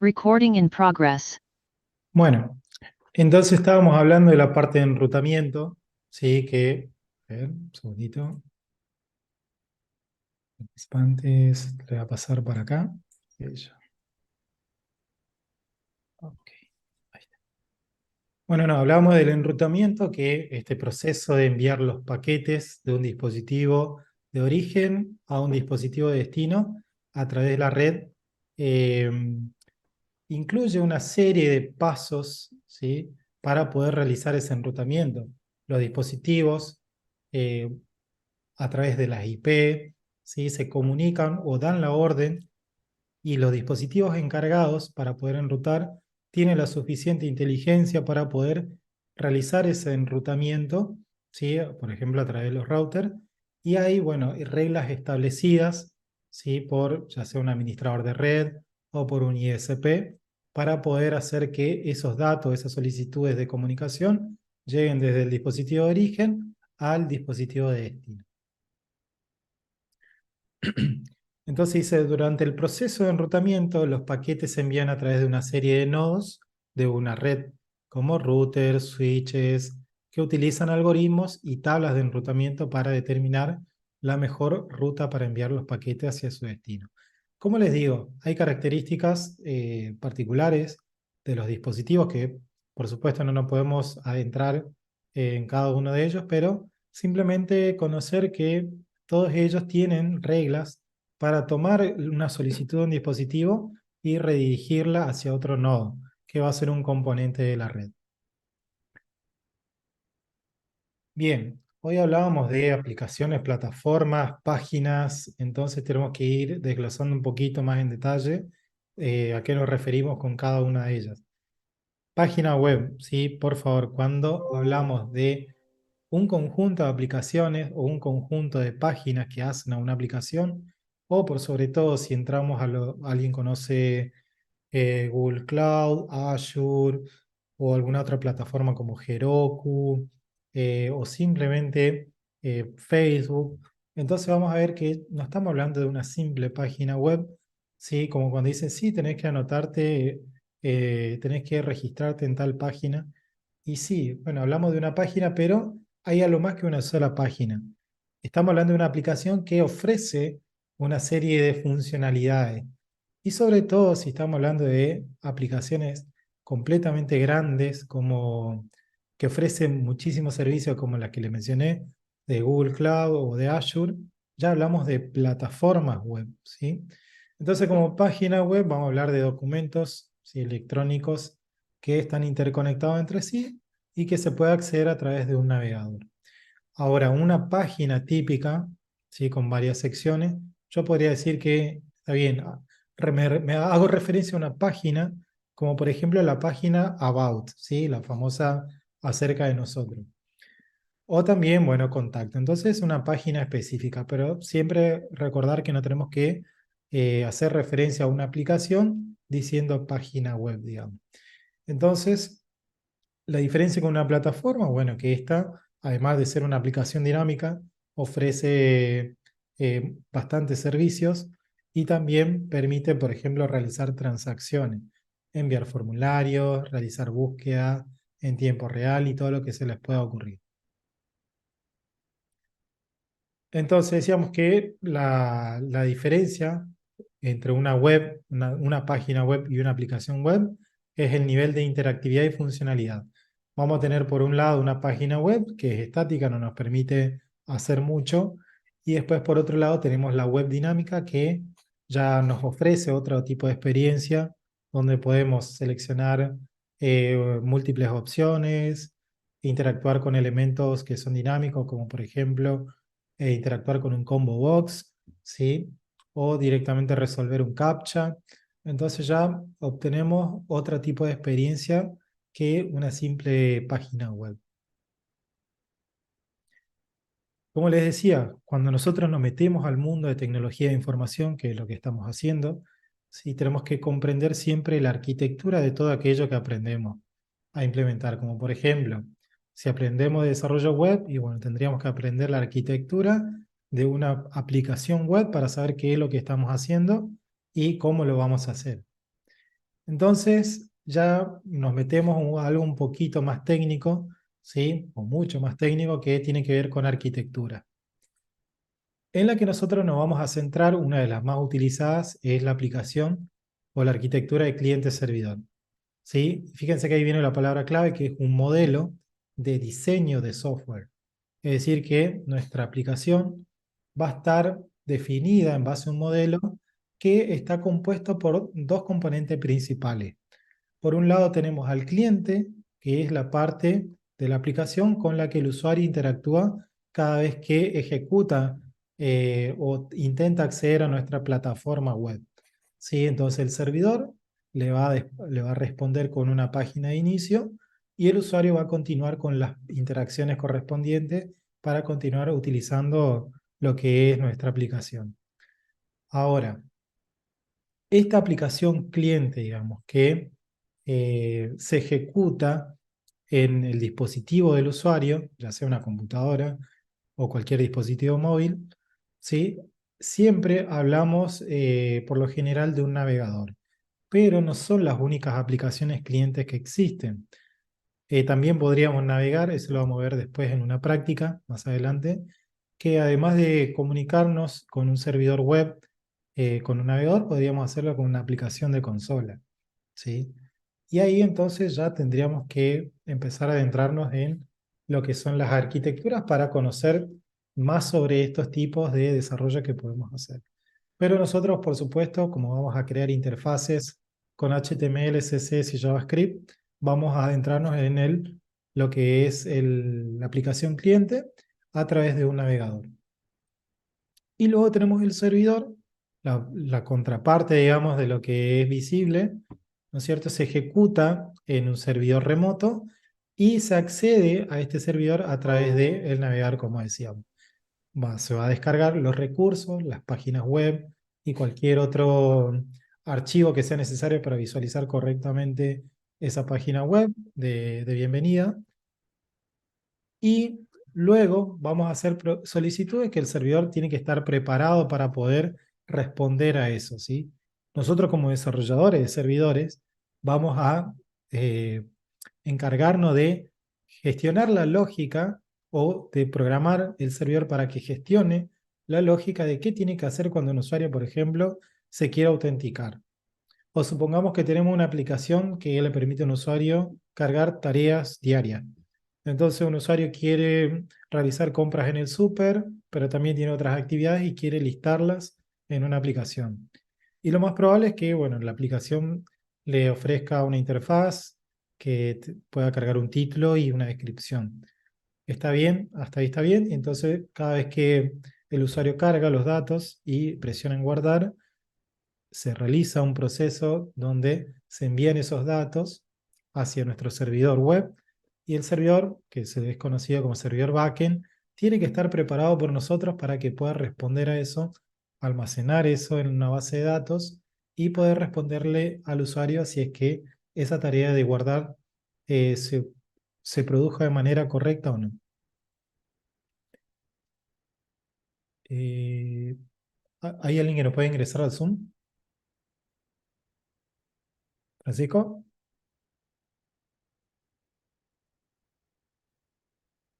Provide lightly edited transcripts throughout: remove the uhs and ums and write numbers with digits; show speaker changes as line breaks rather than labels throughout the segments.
Recording in progress.
Bueno, entonces estábamos hablando de la parte de enrutamiento, ¿sí? A ver, un segundito. Participantes, le voy a pasar para acá. Ella. Ok, ahí está. Bueno, no, hablábamos del enrutamiento, que este proceso de enviar los paquetes de un dispositivo de origen a un dispositivo de destino a través de la red, eh, incluye una serie de pasos, ¿sí? Para poder realizar ese enrutamiento. Los dispositivos, eh, a través de las IP, ¿sí? Se comunican o dan la orden, y los dispositivos encargados para poder enrutar tienen la suficiente inteligencia para poder realizar ese enrutamiento, ¿sí? Por ejemplo, a través de los routers. Y hay, bueno, reglas establecidas, ¿sí? Por ya sea un administrador de red o por un ISP, para poder hacer que esos datos, esas solicitudes de comunicación, lleguen desde el dispositivo de origen al dispositivo de destino. Entonces dice, durante el proceso de enrutamiento, los paquetes se envían a través de una serie de nodos de una red, como routers, switches, que utilizan algoritmos y tablas de enrutamiento para determinar la mejor ruta para enviar los paquetes hacia su destino. Como les digo, hay características particulares de los dispositivos que, por supuesto, no nos podemos adentrar en cada uno de ellos, pero simplemente conocer que todos ellos tienen reglas para tomar una solicitud de un dispositivo y redirigirla hacia otro nodo, que va a ser un componente de la red. Bien, hoy hablábamos de aplicaciones, plataformas, páginas, entonces tenemos que ir desglosando un poquito más en detalle a qué nos referimos con cada una de ellas. Página web, sí, por favor, cuando hablamos de un conjunto de aplicaciones o un conjunto de páginas que hacen a una aplicación, o por sobre todo si entramos alguien conoce Google Cloud, Azure o alguna otra plataforma como Heroku, o simplemente Facebook. Entonces vamos a ver que no estamos hablando de una simple página web, ¿sí? Como cuando dicen, sí, tenés que anotarte, tenés que registrarte en tal página. Y sí, bueno, hablamos de una página, pero hay algo más que una sola página. Estamos hablando de una aplicación que ofrece una serie de funcionalidades. Y sobre todo si estamos hablando de aplicaciones completamente grandes, como que ofrecen muchísimos servicios como las que le mencioné, de Google Cloud o de Azure, ya hablamos de plataformas web, ¿sí? Entonces, como página web, vamos a hablar de documentos, ¿sí? Electrónicos que están interconectados entre sí y que se puede acceder a través de un navegador. Ahora, una página típica, ¿sí? Con varias secciones, yo podría decir que, está bien, me hago referencia a una página, como por ejemplo la página About, ¿sí? La famosa acerca de nosotros. O también, bueno, contacto. Entonces, una página específica, pero siempre recordar que no tenemos que hacer referencia a una aplicación diciendo página web, digamos. Entonces, la diferencia con una plataforma, bueno, que esta, además de ser una aplicación dinámica, ofrece bastantes servicios y también permite, por ejemplo, realizar transacciones, enviar formularios, realizar búsqueda en tiempo real y todo lo que se les pueda ocurrir. Entonces decíamos que la diferencia entre una web, una página web y una aplicación web es el nivel de interactividad y funcionalidad. Vamos a tener por un lado una página web que es estática, no nos permite hacer mucho, y después por otro lado tenemos la web dinámica que ya nos ofrece otro tipo de experiencia donde podemos seleccionar múltiples opciones, interactuar con elementos que son dinámicos, como por ejemplo interactuar con un combo box, ¿sí? O directamente resolver un CAPTCHA. Entonces ya obtenemos otro tipo de experiencia que una simple página web. Como les decía, cuando nosotros nos metemos al mundo de tecnología de información, que es lo que estamos haciendo, sí, tenemos que comprender siempre la arquitectura de todo aquello que aprendemos a implementar. Como por ejemplo, si aprendemos de desarrollo web, y bueno, tendríamos que aprender la arquitectura de una aplicación web para saber qué es lo que estamos haciendo y cómo lo vamos a hacer. Entonces ya nos metemos a algo un poquito más técnico, ¿sí? O mucho más técnico que tiene que ver con arquitectura. En la que nosotros nos vamos a centrar, una de las más utilizadas es la aplicación o la arquitectura de cliente-servidor. ¿Sí? Fíjense que ahí viene la palabra clave, que es un modelo de diseño de software. Es decir, que nuestra aplicación va a estar definida en base a un modelo que está compuesto por dos componentes principales. Por un lado tenemos al cliente, que es la parte de la aplicación con la que el usuario interactúa cada vez que ejecuta o intenta acceder a nuestra plataforma web. ¿Sí? Entonces el servidor le va a responder con una página de inicio y el usuario va a continuar con las interacciones correspondientes para continuar utilizando lo que es nuestra aplicación. Ahora, esta aplicación cliente, digamos, que se ejecuta en el dispositivo del usuario, ya sea una computadora o cualquier dispositivo móvil, ¿sí? Siempre hablamos por lo general de un navegador, pero no son las únicas aplicaciones clientes que existen. También podríamos navegar, eso lo vamos a ver después en una práctica más adelante, que además de comunicarnos con un servidor web, con un navegador, podríamos hacerlo con una aplicación de consola, ¿sí? Y ahí entonces ya tendríamos que empezar a adentrarnos en lo que son las arquitecturas para conocer más sobre estos tipos de desarrollo que podemos hacer. Pero nosotros, por supuesto, como vamos a crear interfaces con HTML, CSS y JavaScript, vamos a adentrarnos en lo que es la aplicación cliente a través de un navegador. Y luego tenemos el servidor, la contraparte, digamos, de lo que es visible, ¿no es cierto? Se ejecuta en un servidor remoto y se accede a este servidor a través del navegador, como decíamos. Se va a descargar los recursos, las páginas web y cualquier otro archivo que sea necesario para visualizar correctamente esa página web de bienvenida. Y luego vamos a hacer solicitudes que el servidor tiene que estar preparado para poder responder a eso, ¿sí? Nosotros como desarrolladores de servidores vamos a eh, encargarnos de gestionar la lógica o de programar el servidor para que gestione la lógica de qué tiene que hacer cuando un usuario, por ejemplo, se quiera autenticar. O supongamos que tenemos una aplicación que le permite a un usuario cargar tareas diarias. Entonces un usuario quiere realizar compras en el súper, pero también tiene otras actividades y quiere listarlas en una aplicación. Y lo más probable es que, bueno, la aplicación le ofrezca una interfaz que pueda cargar un título y una descripción. ¿Está bien? Hasta ahí está bien. Entonces, cada vez que el usuario carga los datos y presiona en guardar, se realiza un proceso donde se envían esos datos hacia nuestro servidor web y el servidor, que se es conocido como servidor backend, tiene que estar preparado por nosotros para que pueda responder a eso, almacenar eso en una base de datos y poder responderle al usuario si es que esa tarea de guardar eh, se, se produjo de manera correcta o no. Eh, ¿Hay alguien que no puede ingresar al Zoom? ¿Francisco?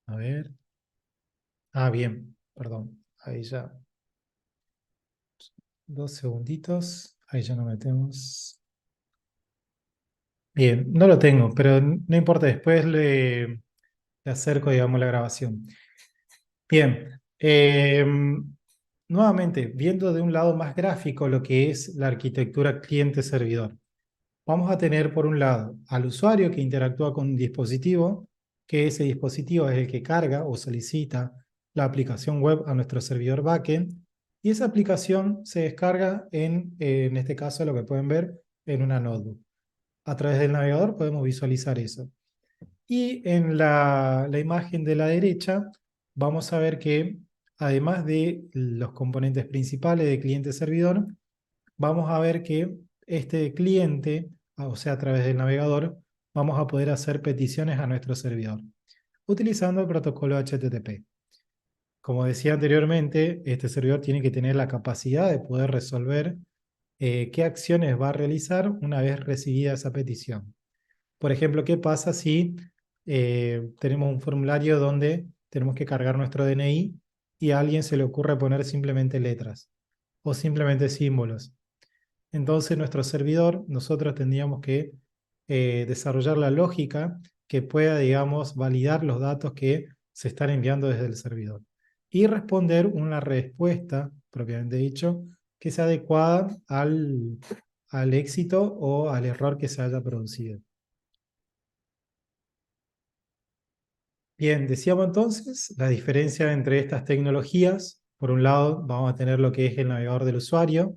A ver. Ah, bien, perdón. Ahí ya. 2 segunditos. Ahí ya nos metemos. Bien, no lo tengo, pero no importa, después le acerco, digamos, la grabación. Bien, nuevamente, viendo de un lado más gráfico lo que es la arquitectura cliente-servidor. Vamos a tener por un lado al usuario que interactúa con un dispositivo, que ese dispositivo es el que carga o solicita la aplicación web a nuestro servidor backend, y esa aplicación se descarga en este caso, lo que pueden ver, en una notebook. A través del navegador podemos visualizar eso. Y en la imagen de la derecha vamos a ver que además de los componentes principales de cliente-servidor, vamos a ver que este cliente, o sea, a través del navegador, vamos a poder hacer peticiones a nuestro servidor utilizando el protocolo HTTP. Como decía anteriormente, este servidor tiene que tener la capacidad de poder resolver qué acciones va a realizar una vez recibida esa petición. Por ejemplo, ¿qué pasa si tenemos un formulario donde tenemos que cargar nuestro DNI y a alguien se le ocurre poner simplemente letras o simplemente símbolos? Entonces, nuestro servidor, nosotros tendríamos que desarrollar la lógica que pueda, digamos, validar los datos que se están enviando desde el servidor y responder una respuesta, propiamente dicho, que sea adecuada al éxito o al error que se haya producido. Bien, decíamos entonces la diferencia entre estas tecnologías. Por un lado, vamos a tener lo que es el navegador del usuario,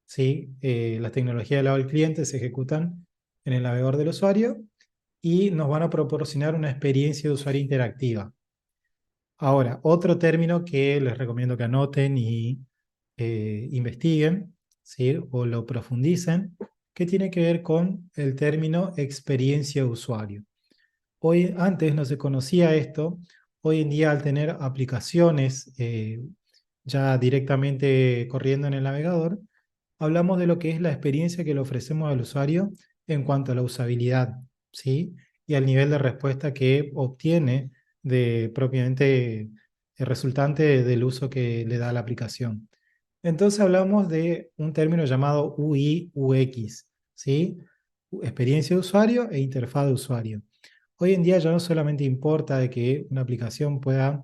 ¿sí? Las tecnologías del lado del cliente se ejecutan en el navegador del usuario y nos van a proporcionar una experiencia de usuario interactiva. Ahora, otro término que les recomiendo que anoten y investiguen, ¿sí? O lo profundicen, que tiene que ver con el término experiencia de usuario. Hoy, antes no se conocía esto. Hoy en día, al tener aplicaciones ya directamente corriendo en el navegador, hablamos de lo que es la experiencia que le ofrecemos al usuario en cuanto a la usabilidad, ¿sí? Y al nivel de respuesta que obtiene de propiamente el resultante del uso que le da la aplicación. Entonces hablamos de un término llamado UI, UX, ¿sí? Experiencia de usuario e interfaz de usuario. Hoy en día ya no solamente importa de que una aplicación pueda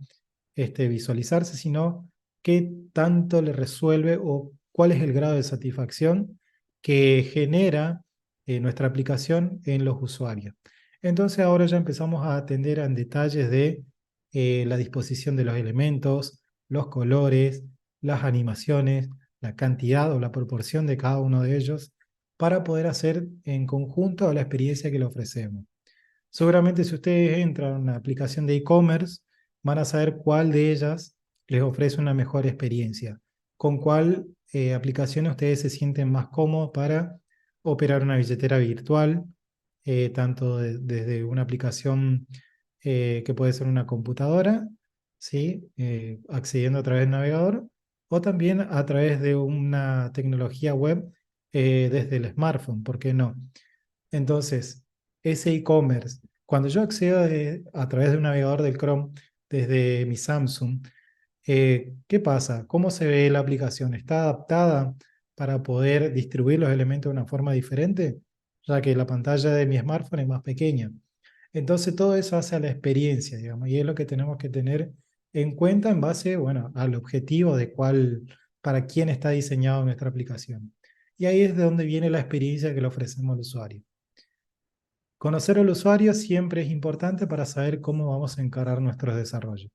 visualizarse, sino qué tanto le resuelve o cuál es el grado de satisfacción que genera nuestra aplicación en los usuarios. Entonces ahora ya empezamos a atender en detalles de la disposición de los elementos, los colores, las animaciones, la cantidad o la proporción de cada uno de ellos para poder hacer en conjunto la experiencia que le ofrecemos. Seguramente si ustedes entran a una aplicación de e-commerce, van a saber cuál de ellas les ofrece una mejor experiencia, con cuál aplicación ustedes se sienten más cómodos para operar una billetera virtual, tanto desde una aplicación que puede ser una computadora, ¿sí? Accediendo a través del navegador, o también a través de una tecnología web desde el smartphone, ¿por qué no? Entonces, ese e-commerce, cuando yo accedo a través de un navegador del Chrome desde mi Samsung, ¿qué pasa? ¿Cómo se ve la aplicación? ¿Está adaptada para poder distribuir los elementos de una forma diferente? Ya que la pantalla de mi smartphone es más pequeña. Entonces, todo eso hace a la experiencia, digamos, y es lo que tenemos que tener en cuenta en base, bueno, al objetivo de cuál, para quién está diseñado nuestra aplicación. Y ahí es de donde viene la experiencia que le ofrecemos al usuario. Conocer al usuario siempre es importante para saber cómo vamos a encarar nuestros desarrollos.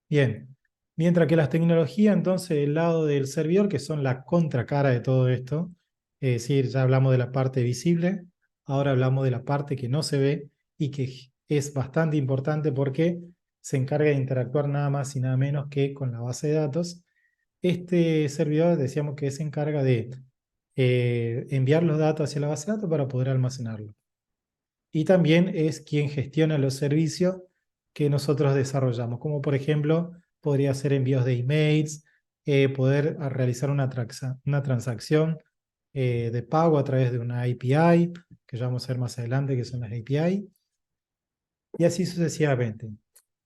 Bien, mientras que las tecnologías, entonces, del lado del servidor, que son la contracara de todo esto, es decir, ya hablamos de la parte visible, ahora hablamos de la parte que no se ve y que es bastante importante porque se encarga de interactuar nada más y nada menos que con la base de datos. Este servidor decíamos que se encarga de enviar los datos hacia la base de datos para poder almacenarlos. Y también es quien gestiona los servicios que nosotros desarrollamos, como por ejemplo podría ser envíos de emails, poder realizar una transacción de pago a través de una API, que ya vamos a ver más adelante que son las API, y así sucesivamente.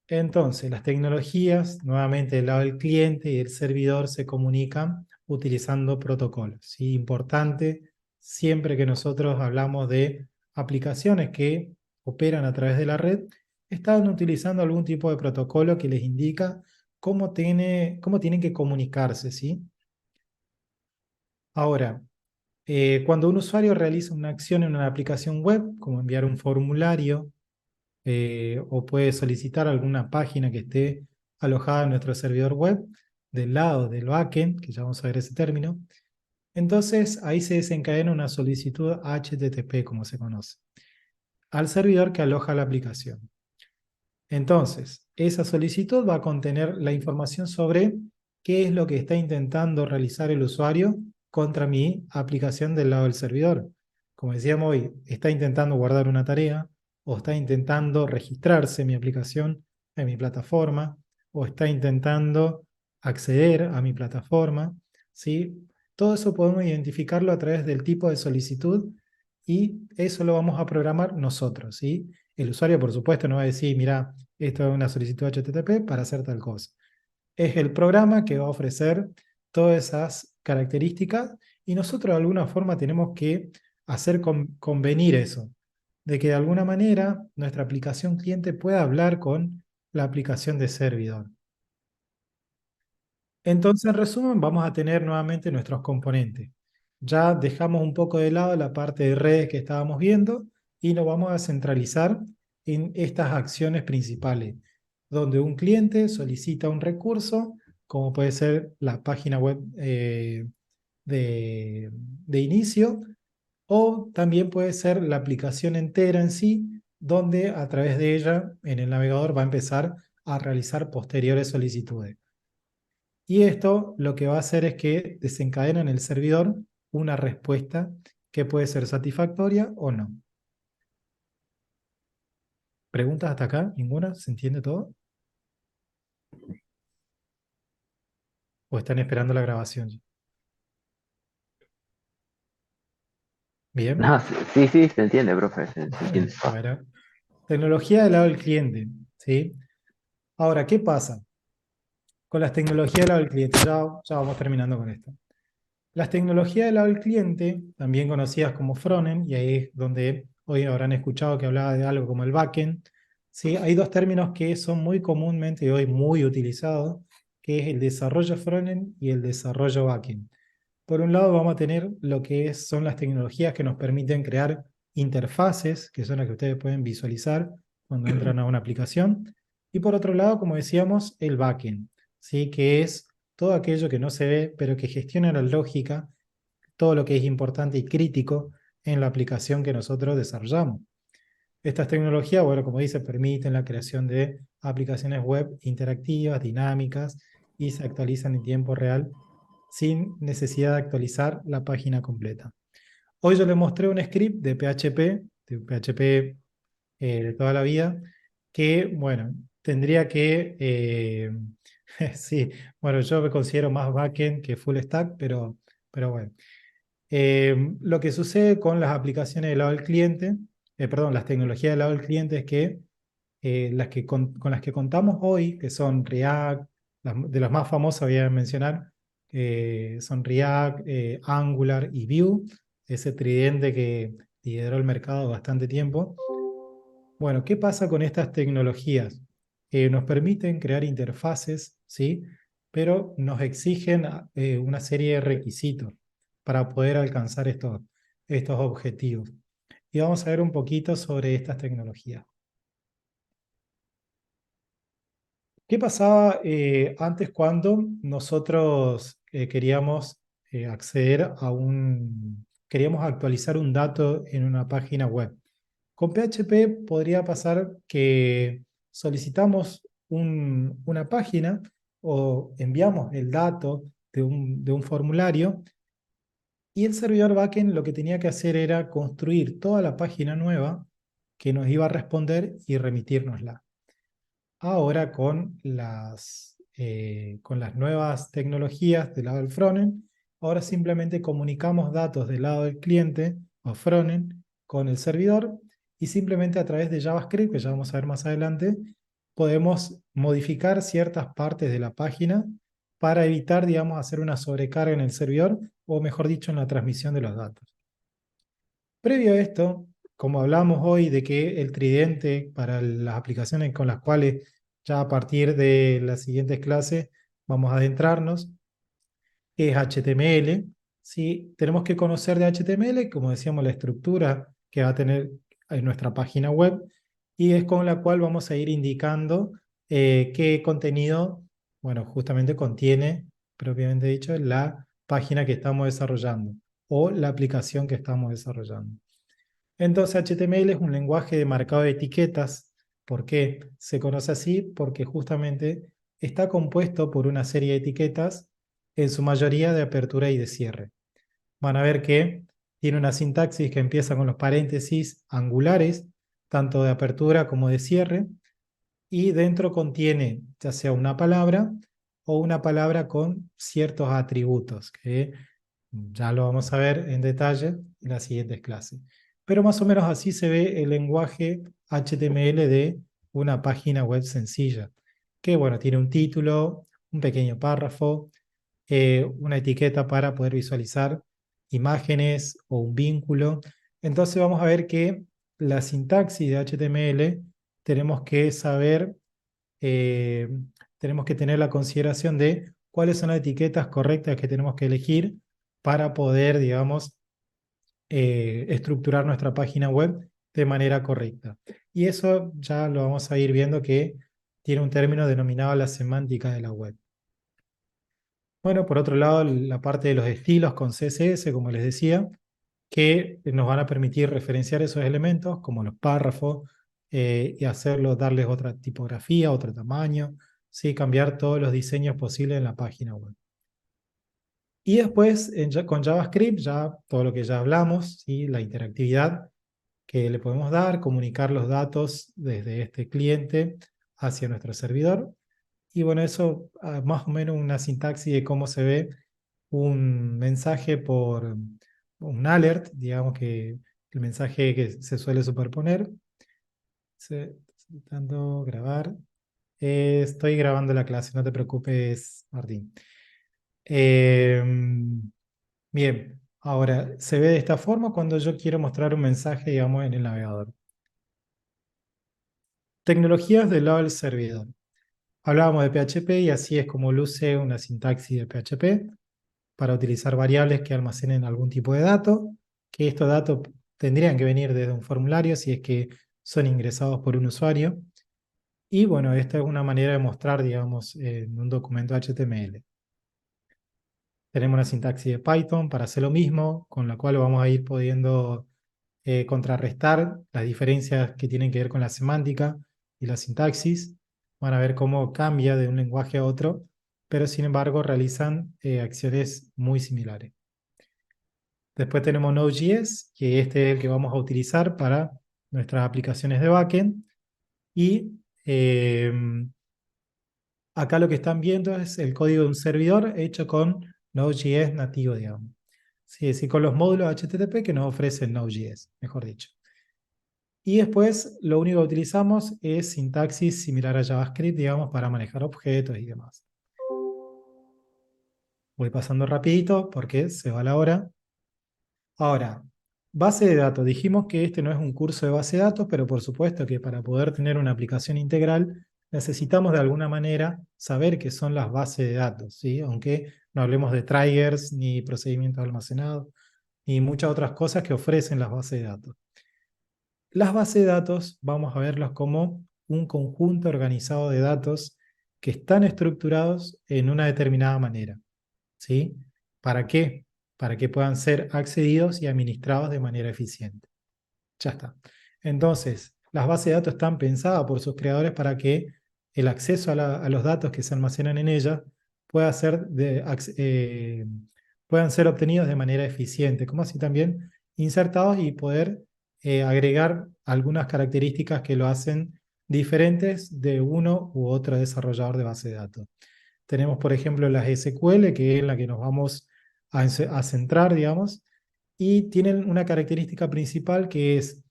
Entonces, las tecnologías, nuevamente del lado del cliente y del servidor, se comunican utilizando protocolos. ¿Sí? Importante, siempre que nosotros hablamos de aplicaciones que operan a través de la red, están utilizando algún tipo de protocolo que les indica cómo tienen que comunicarse. ¿Sí? Ahora, cuando un usuario realiza una acción en una aplicación web, como enviar un formulario, o puede solicitar alguna página que esté alojada en nuestro servidor web del lado del backend, que ya vamos a ver ese término. Entonces ahí se desencadena una solicitud HTTP, como se conoce, al servidor que aloja la aplicación. Entonces, esa solicitud va a contener la información sobre qué es lo que está intentando realizar el usuario contra mi aplicación del lado del servidor. Como decíamos hoy, está intentando guardar una tarea, o está intentando registrarse en mi aplicación, en mi plataforma, o está intentando acceder a mi plataforma, ¿sí? todo eso podemos identificarlo a través del tipo de solicitud y eso lo vamos a programar nosotros, ¿sí? El usuario, por supuesto, no va a decir, mira, esto es una solicitud HTTP para hacer tal cosa. Es el programa que va a ofrecer todas esas características y nosotros de alguna forma tenemos que hacer convenir eso, de que de alguna manera nuestra aplicación cliente pueda hablar con la aplicación de servidor. Entonces, en resumen, vamos a tener nuevamente nuestros componentes. Ya dejamos un poco de lado la parte de redes que estábamos viendo y nos vamos a centralizar en estas acciones principales, donde un cliente solicita un recurso, como puede ser la página web de inicio, o también puede ser la aplicación entera en sí, donde a través de ella en el navegador va a empezar a realizar posteriores solicitudes. Y esto lo que va a hacer es que desencadena en el servidor una respuesta que puede ser satisfactoria o no. ¿Preguntas hasta acá? ¿Ninguna? ¿Se entiende todo? ¿O están esperando la grabación? ¿Bien?
No, sí, sí, se entiende, profe, se entiende.
Bueno, tecnología del lado del cliente, ¿sí? Ahora, ¿qué pasa con las tecnologías del lado del cliente? Ya vamos terminando con esto. Las tecnologías del lado del cliente, también conocidas como frontend, y ahí es donde hoy habrán escuchado que hablaba de algo como el backend, ¿sí? Hay dos términos que son muy comúnmente y hoy muy utilizados, que es el desarrollo frontend y el desarrollo backend. Por un lado vamos a tener lo que son las tecnologías que nos permiten crear interfaces, que son las que ustedes pueden visualizar cuando entran a una aplicación. Y por otro lado, como decíamos, el backend, ¿sí? Que es todo aquello que no se ve, pero que gestiona la lógica, todo lo que es importante y crítico en la aplicación que nosotros desarrollamos. Estas tecnologías, bueno, como dice, permiten la creación de aplicaciones web interactivas, dinámicas y se actualizan en tiempo real sin necesidad de actualizar la página completa. Hoy yo les mostré un script de PHP de toda la vida, que, bueno, tendría que, sí, bueno, yo me considero más backend que full stack, pero bueno. Lo que sucede con las aplicaciones del lado del cliente, perdón, las tecnologías del lado del cliente es que con las que contamos hoy, que son React, de las más famosas voy a mencionar, son React, Angular y Vue, ese tridente que lideró el mercado bastante tiempo. Bueno, ¿qué pasa con estas tecnologías? Nos permiten crear interfaces, ¿sí? Pero nos exigen una serie de requisitos para poder alcanzar estos objetivos. Y vamos a ver un poquito sobre estas tecnologías. ¿Qué pasaba antes cuando nosotros queríamos acceder queríamos actualizar un dato en una página web? Con PHP podría pasar que solicitamos una página o enviamos el dato de un formulario y el servidor backend lo que tenía que hacer era construir toda la página nueva que nos iba a responder y remitirnosla. Ahora con las nuevas tecnologías del lado del frontend, ahora simplemente comunicamos datos del lado del cliente o frontend con el servidor y simplemente a través de JavaScript, que ya vamos a ver más adelante, podemos modificar ciertas partes de la página para evitar, digamos, hacer una sobrecarga en el servidor o mejor dicho, en la transmisión de los datos. Previo a esto, como hablamos hoy de que el tridente para las aplicaciones con las cuales ya a partir de las siguientes clases vamos a adentrarnos, es HTML. ¿Sí? Tenemos que conocer de HTML, como decíamos, la estructura que va a tener en nuestra página web y es con la cual vamos a ir indicando qué contenido, bueno, justamente contiene, propiamente dicho, la página que estamos desarrollando o la aplicación que estamos desarrollando. Entonces HTML es un lenguaje de marcado de etiquetas. ¿Por qué se conoce así? Porque justamente está compuesto por una serie de etiquetas, en su mayoría de apertura y de cierre. Van a ver que tiene una sintaxis que empieza con los paréntesis angulares, tanto de apertura como de cierre, y dentro contiene ya sea una palabra o una palabra con ciertos atributos, que Ya lo vamos a ver en detalle en las siguientes clases. Pero más o menos así se ve el lenguaje HTML de una página web sencilla, que bueno, tiene un título, un pequeño párrafo, una etiqueta para poder visualizar imágenes o un vínculo. Entonces vamos a ver que la sintaxis de HTML tenemos que saber, eh, tenemos que tener la consideración de cuáles son las etiquetas correctas que tenemos que elegir para poder, digamos, estructurar nuestra página web de manera correcta. Y eso ya lo vamos a ir viendo que tiene un término denominado la semántica de la web. Bueno, por otro lado, la parte de los estilos con CSS, como les decía, que nos van a permitir referenciar esos elementos, como los párrafos, y hacerlos, darles otra tipografía, otro tamaño, ¿sí? Cambiar todos los diseños posibles en la página web. Y después, con JavaScript, ya todo lo que ya hablamos, ¿sí? La interactividad que le podemos dar, comunicar los datos desde este cliente hacia nuestro servidor. Y bueno, eso más o menos una sintaxis de cómo se ve un mensaje por un alert, digamos que el mensaje que se suele superponer. Estoy intentando grabar. Estoy grabando la clase, no te preocupes, Martín. Bien, ahora se ve de esta forma cuando yo quiero mostrar un mensaje, digamos, en el navegador. Tecnologías del lado del servidor. Hablábamos de PHP y así es como luce una sintaxis de PHP para utilizar variables que almacenen algún tipo de dato, que estos datos tendrían que venir desde un formulario si es que son ingresados por un usuario. Y bueno, esta es una manera de mostrar, digamos, en un documento HTML. Tenemos una sintaxis de Python para hacer lo mismo, con la cual vamos a ir pudiendo contrarrestar las diferencias que tienen que ver con la semántica y la sintaxis. Van a ver cómo cambia de un lenguaje a otro, pero sin embargo realizan acciones muy similares. Después tenemos Node.js, que este es el que vamos a utilizar para nuestras aplicaciones de backend. Y acá lo que están viendo es el código de un servidor hecho con Node.js nativo, digamos. Sí, es decir, con los módulos HTTP que nos ofrece Node.js, mejor dicho. Y después lo único que utilizamos es sintaxis similar a JavaScript, digamos, para manejar objetos y demás. Voy pasando rapidito porque se va la hora. Ahora, base de datos. Dijimos que este no es un curso de base de datos, pero por supuesto que para poder tener una aplicación integral necesitamos de alguna manera saber qué son las bases de datos, ¿sí? Aunque no hablemos de triggers, ni procedimientos almacenados, ni muchas otras cosas que ofrecen las bases de datos. Las bases de datos vamos a verlas como un conjunto organizado de datos que están estructurados en una determinada manera, ¿sí? ¿Para qué? Para que puedan ser accedidos y administrados de manera eficiente. Ya está. Entonces, las bases de datos están pensadas por sus creadores para que el acceso a los datos que se almacenan en ellas pueda ser puedan ser obtenidos de manera eficiente, como así también insertados y poder agregar algunas características que lo hacen diferentes de uno u otro desarrollador de base de datos. Tenemos, por ejemplo, las SQL, que es la que nos vamos a centrar, digamos, y tienen una característica principal que es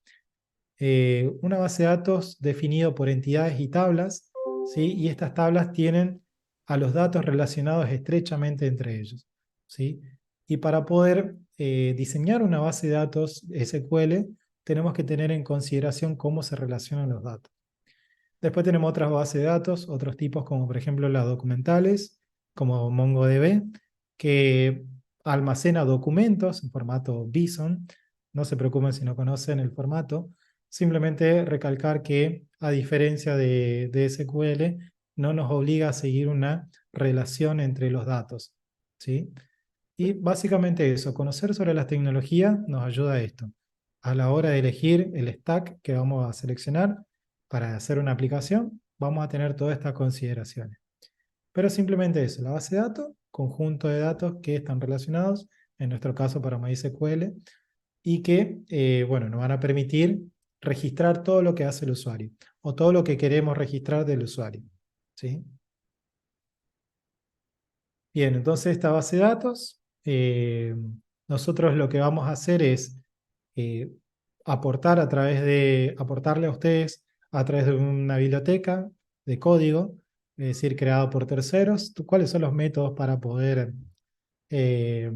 una base de datos definido por entidades y tablas, ¿sí? Y estas tablas tienen a los datos relacionados estrechamente entre ellos, ¿sí? Y para poder diseñar una base de datos SQL, tenemos que tener en consideración cómo se relacionan los datos. Después tenemos otras bases de datos, otros tipos como por ejemplo las documentales, como MongoDB, que almacena documentos en formato BSON. No se preocupen si no conocen el formato. Simplemente recalcar que a diferencia de SQL, no nos obliga a seguir una relación entre los datos, ¿sí? Y básicamente eso, conocer sobre las tecnologías nos ayuda a esto. A la hora de elegir el stack que vamos a seleccionar para hacer una aplicación, vamos a tener todas estas consideraciones. Pero simplemente eso, la base de datos, conjunto de datos que están relacionados, en nuestro caso para MySQL, y que, bueno, nos van a permitir registrar todo lo que hace el usuario, o todo lo que queremos registrar del usuario, ¿sí? Bien, entonces esta base de datos eh, nosotros lo que vamos a hacer es eh, aportarle a ustedes a través de una biblioteca de código, es decir, creado por terceros, cuáles son los métodos para poder, eh,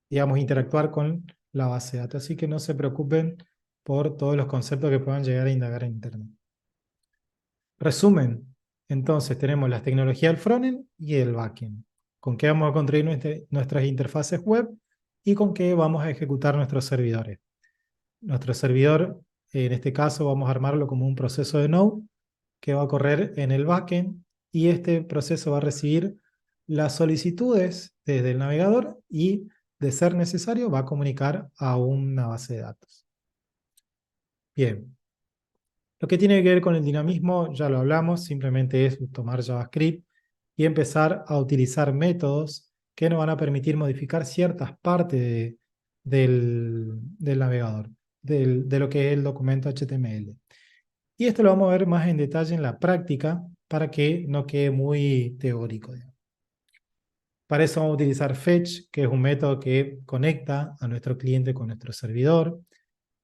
digamos, interactuar con la base de datos. Así que no se preocupen por todos los conceptos que puedan llegar a indagar en Internet. Resumen, entonces tenemos las tecnologías del frontend y el backend. ¿Con qué vamos a construir nuestras interfaces web y con qué vamos a ejecutar nuestros servidores? Nuestro servidor, en este caso, vamos a armarlo como un proceso de Node que va a correr en el backend y este proceso va a recibir las solicitudes desde el navegador y, de ser necesario, va a comunicar a una base de datos. Bien. Lo que tiene que ver con el dinamismo, ya lo hablamos, simplemente es tomar JavaScript y empezar a utilizar métodos que nos van a permitir modificar ciertas partes del navegador, de lo que es el documento HTML. Y esto lo vamos a ver más en detalle en la práctica para que no quede muy teórico, digamos. Para eso vamos a utilizar fetch, que es un método que conecta a nuestro cliente con nuestro servidor.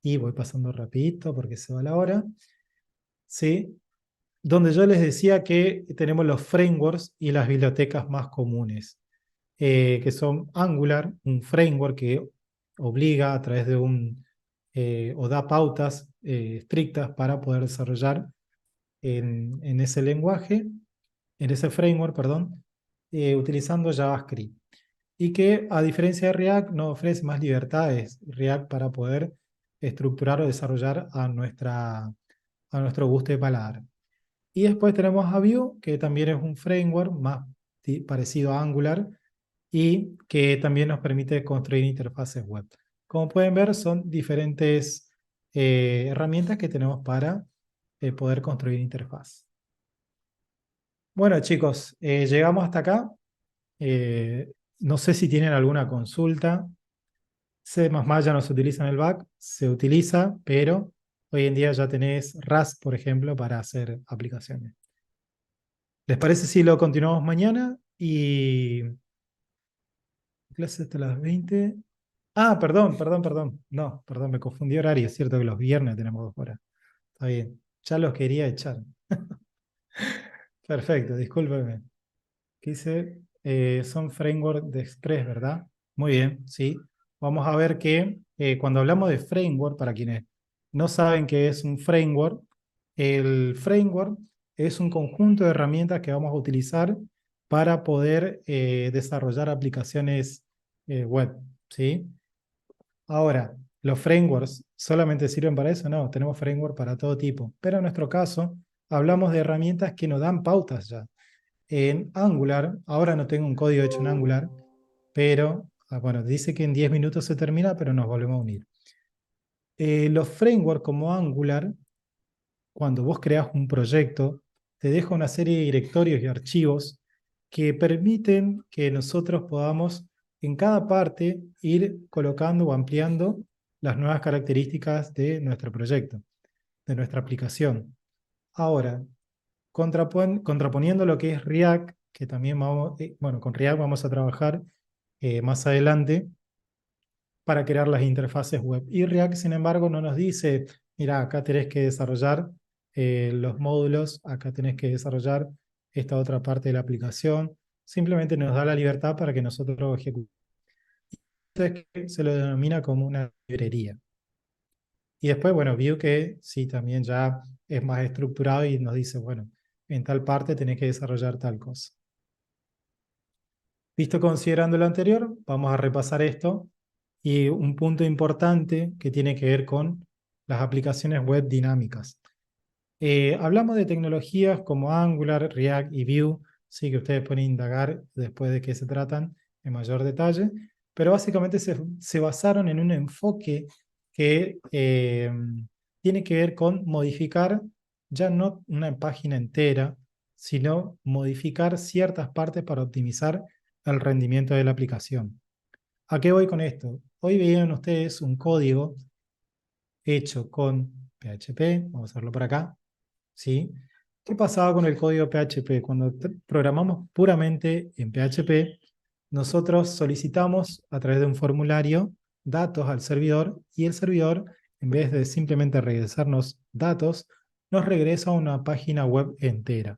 Y voy pasando rapidito porque se va la hora. ¿Sí? Donde yo les decía que tenemos los frameworks y las bibliotecas más comunes, que son Angular, un framework que obliga a través de o da pautas estrictas para poder desarrollar en ese lenguaje, en ese framework, perdón, utilizando JavaScript. Y que a diferencia de React nos ofrece más libertades React para poder estructurar o desarrollar a nuestro gusto de paladar. Y después tenemos a Vue, que también es un framework más parecido a Angular y que también nos permite construir interfaces web. Como pueden ver, son diferentes herramientas que tenemos para poder construir interfaz. Bueno, chicos, llegamos hasta acá. No sé si tienen alguna consulta. C++ ya no se utiliza en el back, se utiliza, pero hoy en día ya tenés Rust, por ejemplo, para hacer aplicaciones. ¿Les parece si lo continuamos mañana? Y clase hasta las 20. Ah, perdón. No, perdón, me confundí horario. Es cierto que los viernes tenemos 2 horas. Está bien. Ya los quería echar. Perfecto, discúlpeme. ¿Qué dice? Son framework de Express, ¿verdad? Muy bien, sí. Vamos a ver que cuando hablamos de framework, para quienes no saben qué es un framework, el framework es un conjunto de herramientas que vamos a utilizar para poder desarrollar aplicaciones web, ¿sí? Ahora, ¿los frameworks solamente sirven para eso? No, tenemos framework para todo tipo. Pero en nuestro caso, hablamos de herramientas que nos dan pautas ya. En Angular, ahora no tengo un código hecho en Angular, pero, bueno, dice que en 10 minutos se termina, pero nos volvemos a unir. Los frameworks como Angular, cuando vos creas un proyecto, te deja una serie de directorios y archivos que permiten que nosotros podamos en cada parte ir colocando o ampliando las nuevas características de nuestro proyecto, de nuestra aplicación. Ahora, contraponiendo lo que es React, que también vamos, bueno, con React vamos a trabajar más adelante para crear las interfaces web. Y React, sin embargo, no nos dice, mira, acá tenés que desarrollar los módulos, acá tenés que desarrollar esta otra parte de la aplicación. Simplemente nos da la libertad para que nosotros ejecutemos. Entonces, se lo denomina como una librería. Y después, bueno, Vue que sí, también ya es más estructurado y nos dice, bueno, en tal parte tenés que desarrollar tal cosa. Visto considerando lo anterior, vamos a repasar esto y un punto importante que tiene que ver con las aplicaciones web dinámicas. Hablamos de tecnologías como Angular, React y Vue, sí que ustedes pueden indagar después de qué se tratan en mayor detalle, pero básicamente se basaron en un enfoque que tiene que ver con modificar ya no una página entera, sino modificar ciertas partes para optimizar el rendimiento de la aplicación. ¿A qué voy con esto? Hoy veían ustedes un código hecho con PHP, vamos a verlo por acá, ¿sí? ¿Qué pasaba con el código PHP? Cuando programamos puramente en PHP, nosotros solicitamos a través de un formulario datos al servidor y el servidor, en vez de simplemente regresarnos datos, nos regresa a una página web entera.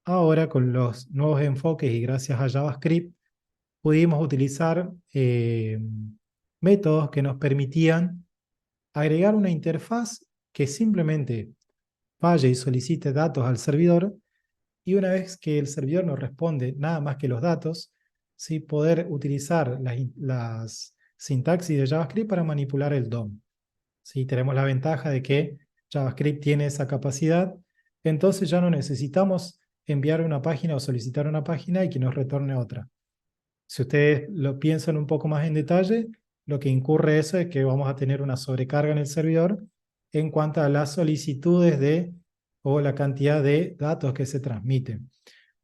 Ahora, con los nuevos enfoques y gracias a JavaScript, pudimos utilizar métodos que nos permitían agregar una interfaz que simplemente vaya y solicite datos al servidor, y una vez que el servidor nos responde nada más que los datos, ¿sí? Poder utilizar las sintaxis de JavaScript para manipular el DOM. ¿Sí? Tenemos la ventaja de que JavaScript tiene esa capacidad, entonces ya no necesitamos enviar una página o solicitar una página y que nos retorne otra. Si ustedes lo piensan un poco más en detalle, lo que incurre eso es que vamos a tener una sobrecarga en el servidor en cuanto a las solicitudes o la cantidad de datos que se transmiten.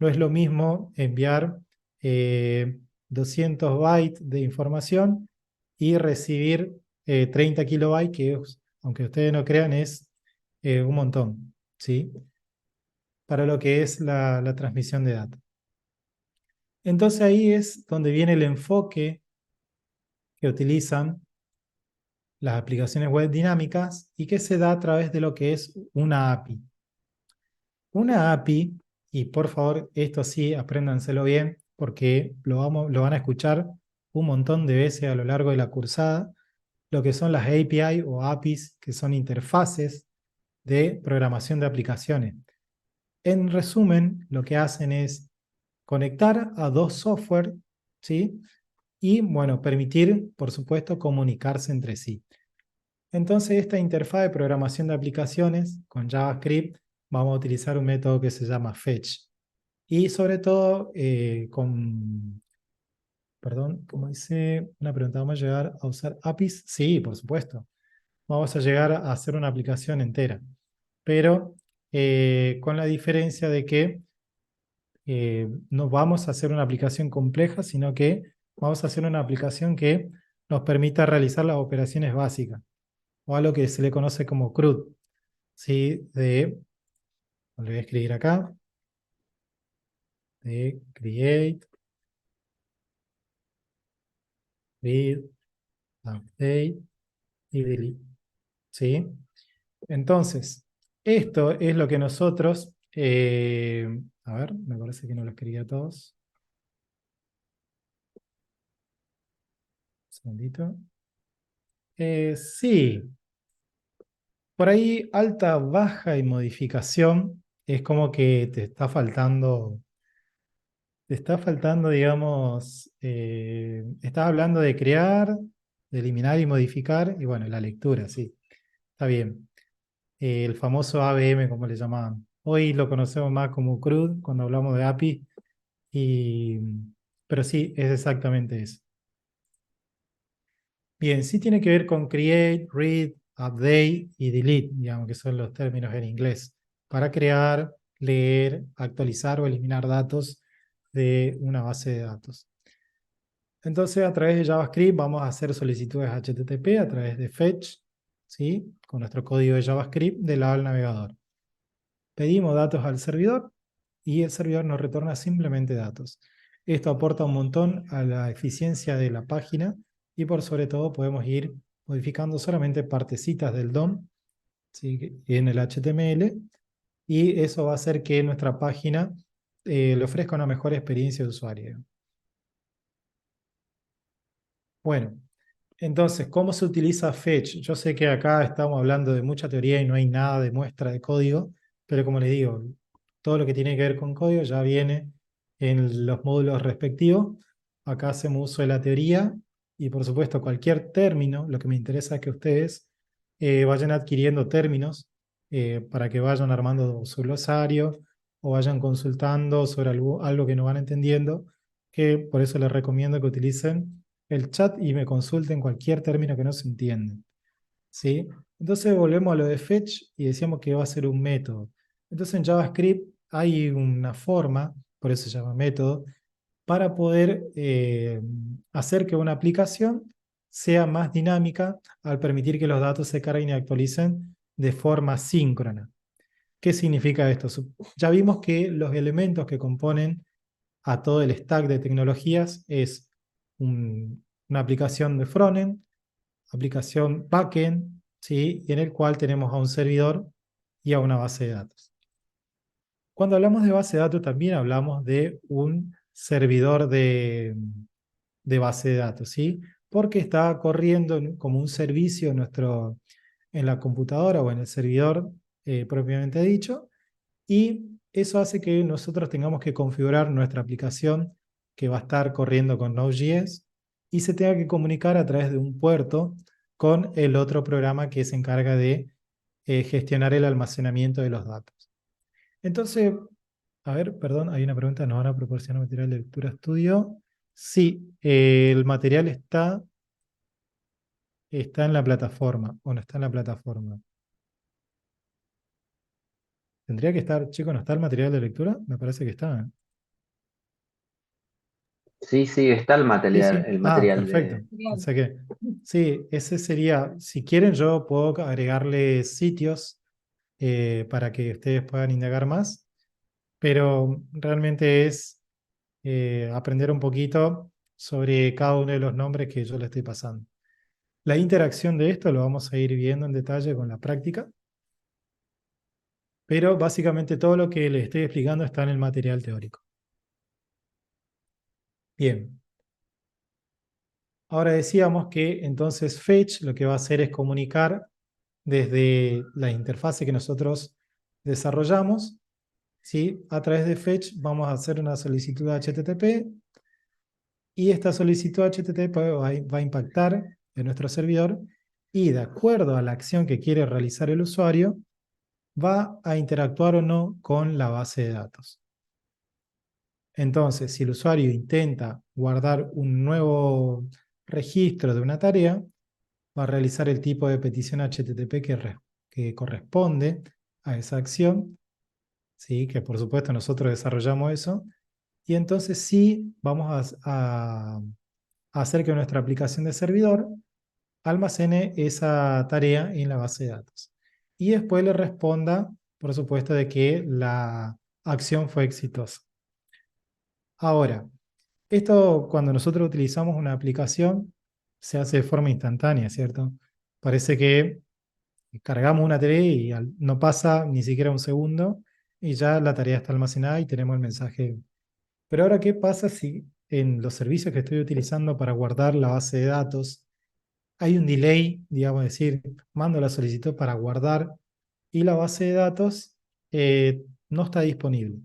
No es lo mismo enviar 200 bytes de información y recibir 30 kilobytes, que aunque ustedes no crean, es un montón, ¿sí? Para lo que es la transmisión de datos. Entonces ahí es donde viene el enfoque que utilizan las aplicaciones web dinámicas y que se da a través de lo que es una API. Una API, y por favor esto sí, apréndanselo bien, porque lo van a escuchar un montón de veces a lo largo de la cursada, lo que son las API o APIs, que son interfaces de programación de aplicaciones. En resumen, lo que hacen es conectar a dos software, ¿sí? Y, bueno, permitir, por supuesto, comunicarse entre sí. Entonces, esta interfaz de programación de aplicaciones con JavaScript, vamos a utilizar un método que se llama fetch. Y sobre todo, perdón, ¿cómo dice? Una pregunta, ¿vamos a llegar a usar APIs? Sí, por supuesto. Vamos a llegar a hacer una aplicación entera. Pero con la diferencia de que no vamos a hacer una aplicación compleja, sino que vamos a hacer una aplicación que nos permita realizar las operaciones básicas, o algo que se le conoce como CRUD, ¿sí? Lo voy a escribir acá, de create, read, update y delete, ¿sí? Entonces, esto es lo que nosotros, a ver, me parece que no lo escribí a todos. Un segundito. Sí, por ahí alta, baja y modificación es como que te está faltando, digamos, estás hablando de crear, de eliminar y modificar, y bueno, la lectura, sí, está bien. El famoso ABM, como le llamaban. Hoy lo conocemos más como CRUD cuando hablamos de API, y, pero sí, es exactamente eso. Bien, sí tiene que ver con create, read, update y delete, digamos que son los términos en inglés, para crear, leer, actualizar o eliminar datos de una base de datos. Entonces, a través de JavaScript vamos a hacer solicitudes HTTP a través de fetch, ¿sí? Con nuestro código de JavaScript del lado del navegador. Pedimos datos al servidor y el servidor nos retorna simplemente datos. Esto aporta un montón a la eficiencia de la página y por sobre todo podemos ir modificando solamente partecitas del DOM, ¿sí? En el HTML, y eso va a hacer que nuestra página le ofrezca una mejor experiencia de usuario. Bueno, entonces, ¿cómo se utiliza Fetch? Yo sé que acá estamos hablando de mucha teoría y no hay nada de muestra de código, pero como les digo, todo lo que tiene que ver con código ya viene en los módulos respectivos. Acá hacemos uso de la teoría y, por supuesto, cualquier término, lo que me interesa es que ustedes vayan adquiriendo términos para que vayan armando su glosario o vayan consultando sobre algo que no van entendiendo, que por eso les recomiendo que utilicen el chat y me consulten cualquier término que no se entiende, ¿sí? Entonces volvemos a lo de fetch y decíamos que va a ser un método. Entonces en JavaScript hay una forma, por eso se llama método, para poder hacer que una aplicación sea más dinámica al permitir que los datos se carguen y actualicen de forma síncrona. ¿Qué significa esto? Ya vimos que los elementos que componen a todo el stack de tecnologías es una aplicación de frontend, aplicación backend, ¿sí? Y en el cual tenemos a un servidor y a una base de datos. Cuando hablamos de base de datos también hablamos de un servidor de base de datos, ¿sí? Porque está corriendo como un servicio en la computadora o en el servidor propiamente dicho, y eso hace que nosotros tengamos que configurar nuestra aplicación que va a estar corriendo con Node.js y se tenga que comunicar a través de un puerto con el otro programa que se encarga de gestionar el almacenamiento de los datos. Entonces, a ver, perdón, hay una pregunta, ¿nos van a proporcionar material de lectura estudio? Sí, el material está en la plataforma, o no está en la plataforma. Tendría que estar, chicos, ¿no está el material de lectura? Me parece que está, ¿eh?
Sí, sí, está
Sí, sí.
el
Ah,
material
perfecto.
de...
O sea que, sí, ese sería, si quieren yo puedo agregarle sitios para que ustedes puedan indagar más, pero realmente es aprender un poquito sobre cada uno de los nombres que yo le estoy pasando. La interacción de esto lo vamos a ir viendo en detalle con la práctica, pero básicamente todo lo que les estoy explicando está en el material teórico. Bien, ahora decíamos que entonces Fetch lo que va a hacer es comunicar desde la interfase que nosotros desarrollamos, ¿sí? A través de Fetch vamos a hacer una solicitud HTTP y esta solicitud HTTP va a impactar en nuestro servidor y de acuerdo a la acción que quiere realizar el usuario, va a interactuar o no con la base de datos. Entonces, si el usuario intenta guardar un nuevo registro de una tarea, va a realizar el tipo de petición HTTP que corresponde a esa acción, ¿sí? Que por supuesto nosotros desarrollamos eso, y entonces sí vamos a hacer que nuestra aplicación de servidor almacene esa tarea en la base de datos. Y después le responda, por supuesto, de que la acción fue exitosa. Ahora, esto cuando nosotros utilizamos una aplicación se hace de forma instantánea, ¿cierto? Parece que cargamos una tarea y no pasa ni siquiera un segundo y ya la tarea está almacenada y tenemos el mensaje. Pero ahora, ¿qué pasa si en los servicios que estoy utilizando para guardar la base de datos hay un delay, digamos, es decir, mando la solicitud para guardar y la base de datos no está disponible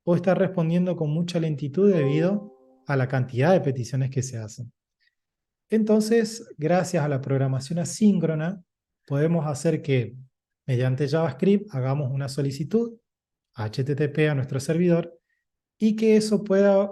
o está respondiendo con mucha lentitud debido a la cantidad de peticiones que se hacen? Entonces, gracias a la programación asíncrona, podemos hacer que mediante JavaScript hagamos una solicitud HTTP a nuestro servidor y que eso pueda